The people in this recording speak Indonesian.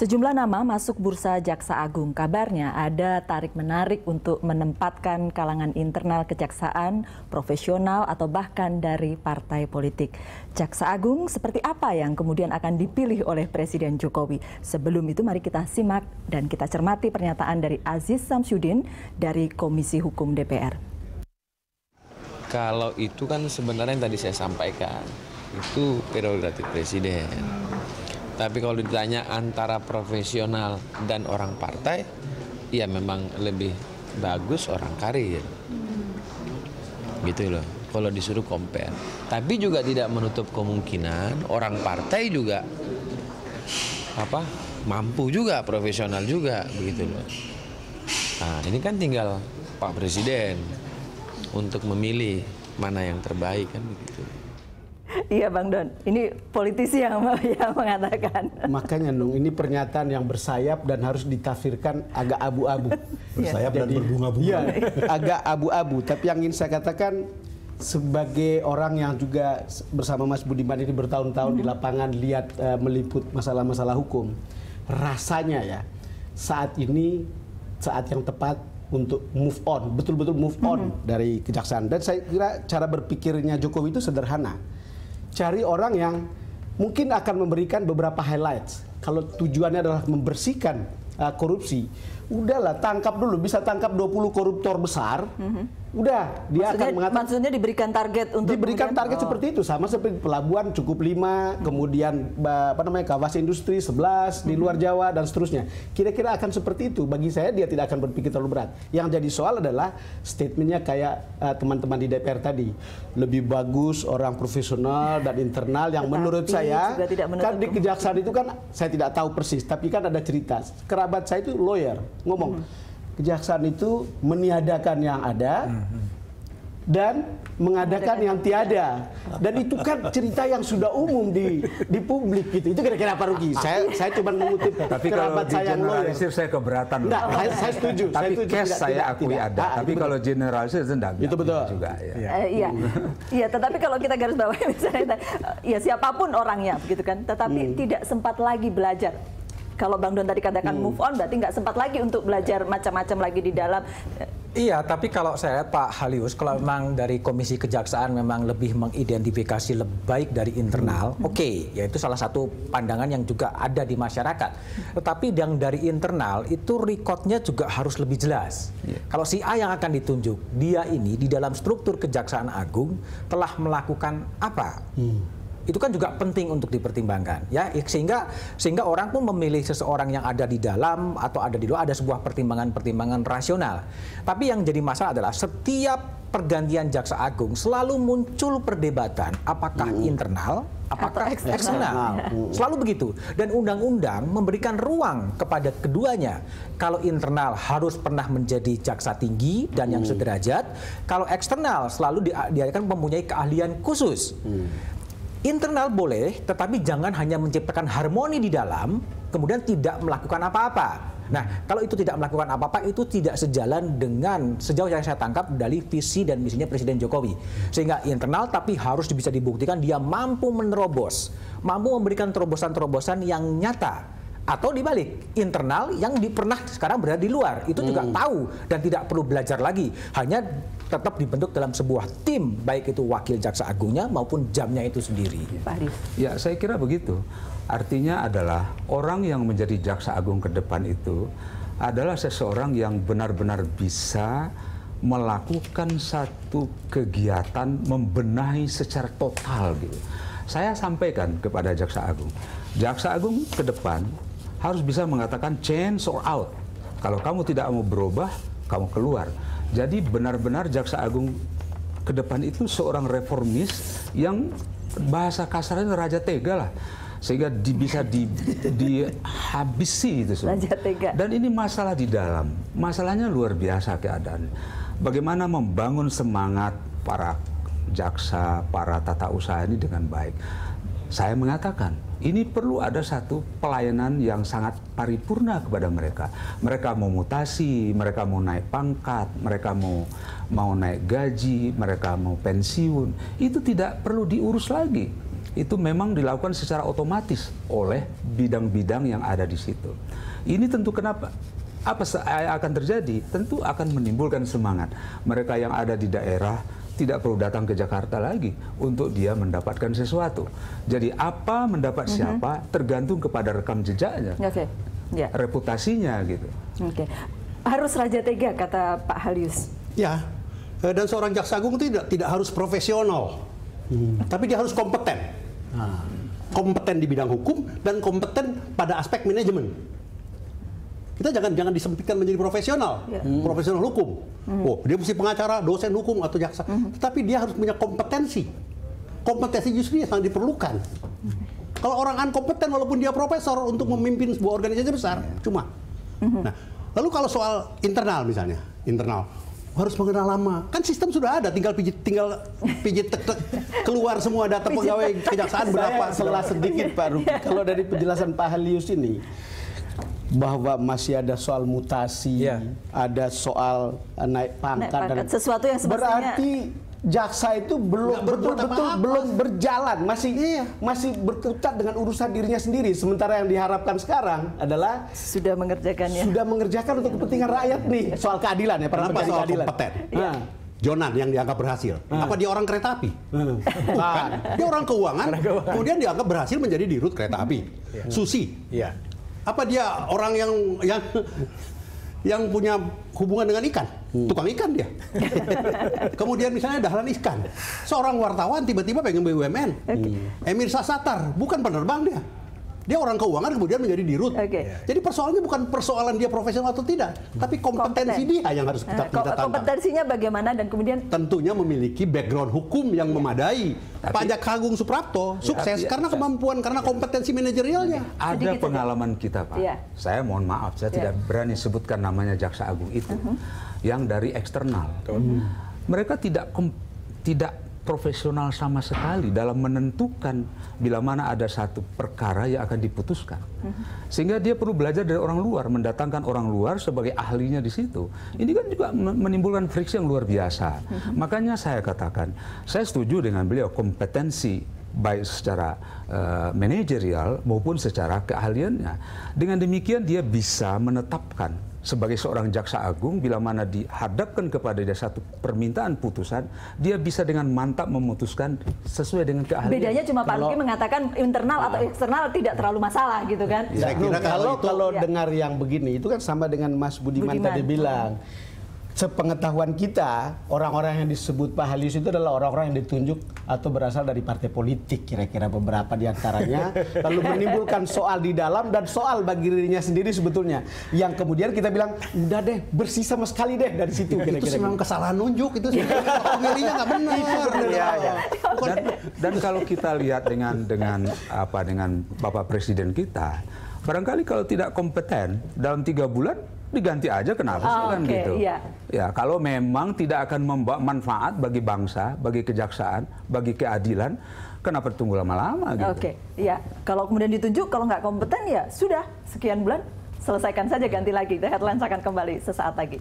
Sejumlah nama masuk bursa Jaksa Agung. Kabarnya ada tarik-menarik untuk menempatkan kalangan internal kejaksaan, profesional, atau bahkan dari partai politik. Jaksa Agung seperti apa yang kemudian akan dipilih oleh Presiden Jokowi? Sebelum itu mari kita simak dan kita cermati pernyataan dari Aziz Samsudin dari Komisi Hukum DPR. Kalau itu kan sebenarnya yang tadi saya sampaikan, itu prerogatif Presiden. Tapi kalau ditanya antara profesional dan orang partai, ya memang lebih bagus orang karir. Gitu loh, kalau disuruh compare. Tapi juga tidak menutup kemungkinan orang partai juga mampu juga, profesional juga, begitu loh. Nah, ini kan tinggal Pak Presiden untuk memilih mana yang terbaik kan begitu. Iya Bang Don, ini politisi yang mengatakan. Makanya Nung, ini pernyataan yang bersayap dan harus ditafsirkan agak abu-abu. Bersayap dan berbunga-bunga. Iya, agak abu-abu. Tapi yang ingin saya katakan, sebagai orang yang juga bersama Mas Budiman ini bertahun-tahun di lapangan lihat meliput masalah-masalah hukum, rasanya ya saat ini saat yang tepat untuk move on, betul-betul move on dari kejaksaan. Dan saya kira cara berpikirnya Jokowi itu sederhana. Cari orang yang mungkin akan memberikan beberapa highlights. Kalau tujuannya adalah membersihkan korupsi, udahlah tangkap dulu, bisa tangkap 20 koruptor besar. Udah, dia akan mengatakan, maksudnya diberikan target untuk diberikan target seperti itu, sama seperti pelabuhan cukup 5, kemudian kawasan industri 11 di luar Jawa dan seterusnya. Kira-kira akan seperti itu. Bagi saya dia tidak akan berpikir terlalu berat. Yang jadi soal adalah statementnya kayak teman-teman di DPR tadi, lebih bagus orang profesional dan internal yang menurut saya kan di kejaksaan itu kan saya tidak tahu persis, tapi kan ada cerita. Kerabat saya itu lawyer ngomong. Kejaksaan itu meniadakan yang ada dan mengadakan yang tiada. Dan itu kan cerita yang sudah umum di publik gitu. Itu kira-kira Pak Ruki. Saya cuma mengutip kerabat saya yang lawyer. Saya keberatan. Enggak, saya setuju. Tapi case saya akui tidak. ada. Tapi kalau generalisir itu enggak. Itu betul juga. Iya, tetapi kalau kita garis bawahi misalnya, ya siapapun orangnya, begitu kan. Tetapi tidak sempat lagi belajar. Kalau Bang Don tadi katakan move on, berarti nggak sempat lagi untuk belajar macam-macam lagi di dalam. Iya, tapi kalau saya lihat Pak Halius, kalau memang dari Komisi Kejaksaan memang lebih mengidentifikasi lebih baik dari internal, oke, yaitu salah satu pandangan yang juga ada di masyarakat. Tetapi yang dari internal itu recordnya juga harus lebih jelas. Kalau si A yang akan ditunjuk, dia ini di dalam struktur Kejaksaan Agung telah melakukan apa? Itu kan juga penting untuk dipertimbangkan, ya, sehingga orang pun memilih seseorang yang ada di dalam atau ada di luar, ada sebuah pertimbangan rasional. Tapi yang jadi masalah adalah setiap pergantian Jaksa Agung selalu muncul perdebatan apakah internal, apakah eksternal. Selalu begitu. Dan undang-undang memberikan ruang kepada keduanya. Kalau internal harus pernah menjadi jaksa tinggi dan yang sederajat, kalau eksternal selalu diadakan mempunyai keahlian khusus. Internal boleh, tetapi jangan hanya menciptakan harmoni di dalam, kemudian tidak melakukan apa-apa. Nah, kalau itu tidak melakukan apa-apa, itu tidak sejalan dengan sejauh yang saya tangkap dari visi dan misinya Presiden Jokowi. Sehingga internal tapi harus bisa dibuktikan dia mampu menerobos, mampu memberikan terobosan-terobosan yang nyata. Atau dibalik, internal yang pernah sekarang berada di luar, itu juga tahu dan tidak perlu belajar lagi, hanya tetap dibentuk dalam sebuah tim, baik itu wakil Jaksa Agungnya maupun jamnya itu sendiri. Ya, saya kira begitu. Artinya adalah orang yang menjadi Jaksa Agung ke depan itu adalah seseorang yang benar-benar bisa melakukan satu kegiatan membenahi secara total gitu. Saya sampaikan kepada Jaksa Agung. Jaksa Agung ke depan harus bisa mengatakan change or out. Kalau kamu tidak mau berubah, kamu keluar. Jadi benar-benar Jaksa Agung ke depan itu seorang reformis yang bahasa kasarnya raja tega lah. Sehingga bisa dihabisi itu semua. Dan ini masalah di dalam. Masalahnya luar biasa keadaan. Bagaimana membangun semangat para jaksa, para tata usaha ini dengan baik. Saya mengatakan, ini perlu ada satu pelayanan yang sangat paripurna kepada mereka. Mereka mau mutasi, mereka mau naik pangkat, mereka mau naik gaji, mereka mau pensiun. Itu tidak perlu diurus lagi. itu memang dilakukan secara otomatis oleh bidang-bidang yang ada di situ. Ini tentu kenapa? Apa yang akan terjadi? Tentu akan menimbulkan semangat. Mereka yang ada di daerah tidak perlu datang ke Jakarta lagi untuk dia mendapatkan sesuatu. Jadi apa mendapat siapa tergantung kepada rekam jejaknya, reputasinya gitu. Harus raja tega kata Pak Halius. Ya, dan seorang jaksa agung tidak harus profesional, tapi dia harus kompeten. Kompeten di bidang hukum dan kompeten pada aspek manajemen. Kita jangan disempitkan menjadi profesional, profesional hukum. Oh, dia mesti pengacara, dosen hukum atau jaksa. Tetapi dia harus punya kompetensi. Kompetensi justru yang sangat diperlukan. Kalau orang unkompeten walaupun dia profesor untuk memimpin sebuah organisasi besar, cuma. Nah, lalu kalau soal internal misalnya, internal harus mengenal lama. Kan sistem sudah ada, tinggal pijit tek keluar semua data pegawai kejaksaan berapa. Setelah sedikit Pak Ruki, kalau dari penjelasan Pak Halius ini, bahwa masih ada soal mutasi, ada soal naik pangkat, dan sesuatu yang semestinya berarti jaksa itu belum betul-betul belum berjalan, masih berkutat dengan urusan dirinya sendiri. Sementara yang diharapkan sekarang adalah sudah mengerjakan untuk kepentingan rakyat nih, soal keadilan ya. Kenapa soal kompeten? Jonan yang dianggap berhasil. Apa dia orang kereta api? Bukan. Dia orang keuangan, kemudian dianggap berhasil menjadi dirut kereta api. Susi. Apa dia orang yang punya hubungan dengan ikan? Tukang ikan dia. Kemudian misalnya dahlan iskan. Seorang wartawan tiba-tiba pengen BUMN. Emir Sassatar, bukan penerbang dia. Dia orang keuangan kemudian menjadi dirut. Jadi persoalannya bukan persoalan dia profesional atau tidak, tapi kompetensi dia yang harus kita tantang. Kompetensinya bagaimana dan kemudian tentunya memiliki background hukum yang memadai. Pak Jaksa Agung Suprapto sukses karena kemampuan, karena kompetensi manajerialnya. Ada pengalaman kita, Pak. Saya mohon maaf, saya tidak berani sebutkan namanya Jaksa Agung itu, yang dari eksternal. Mereka tidak profesional sama sekali dalam menentukan bila mana ada satu perkara yang akan diputuskan. Sehingga dia perlu belajar dari orang luar, mendatangkan orang luar sebagai ahlinya di situ. Ini kan juga menimbulkan friksi yang luar biasa. Makanya saya katakan, saya setuju dengan beliau, kompetensi baik secara manajerial maupun secara keahliannya. Dengan demikian dia bisa menetapkan sebagai seorang jaksa agung, bila mana dihadapkan kepada dia satu permintaan putusan, dia bisa dengan mantap memutuskan sesuai dengan keahlian. Bedanya cuma Pak Luki mengatakan internal atau eksternal tidak terlalu masalah gitu kan. Saya kira kalau dengar yang begini, itu kan sama dengan Mas Budiman tadi bilang. Sepengetahuan kita, orang-orang yang disebut Pak Halius itu adalah orang-orang yang ditunjuk atau berasal dari partai politik, kira-kira beberapa di antaranya, lalu menimbulkan soal di dalam dan soal bagi dirinya sendiri sebetulnya, yang kemudian kita bilang, udah deh, bersih sama sekali deh dari situ. Itu memang kesalahan nunjuk, itu milihnya nggak benar. Dan kalau kita lihat dengan Bapak Presiden kita, barangkali kalau tidak kompeten dalam 3 bulan diganti aja, kenapa sih kan gitu? Ya, kalau memang tidak akan membawa manfaat bagi bangsa, bagi kejaksaan, bagi keadilan, kenapa tunggu lama-lama gitu? Kalau kemudian ditunjuk, kalau nggak kompeten ya sudah, sekian bulan selesaikan saja, ganti lagi. The Headlines akan kembali sesaat lagi.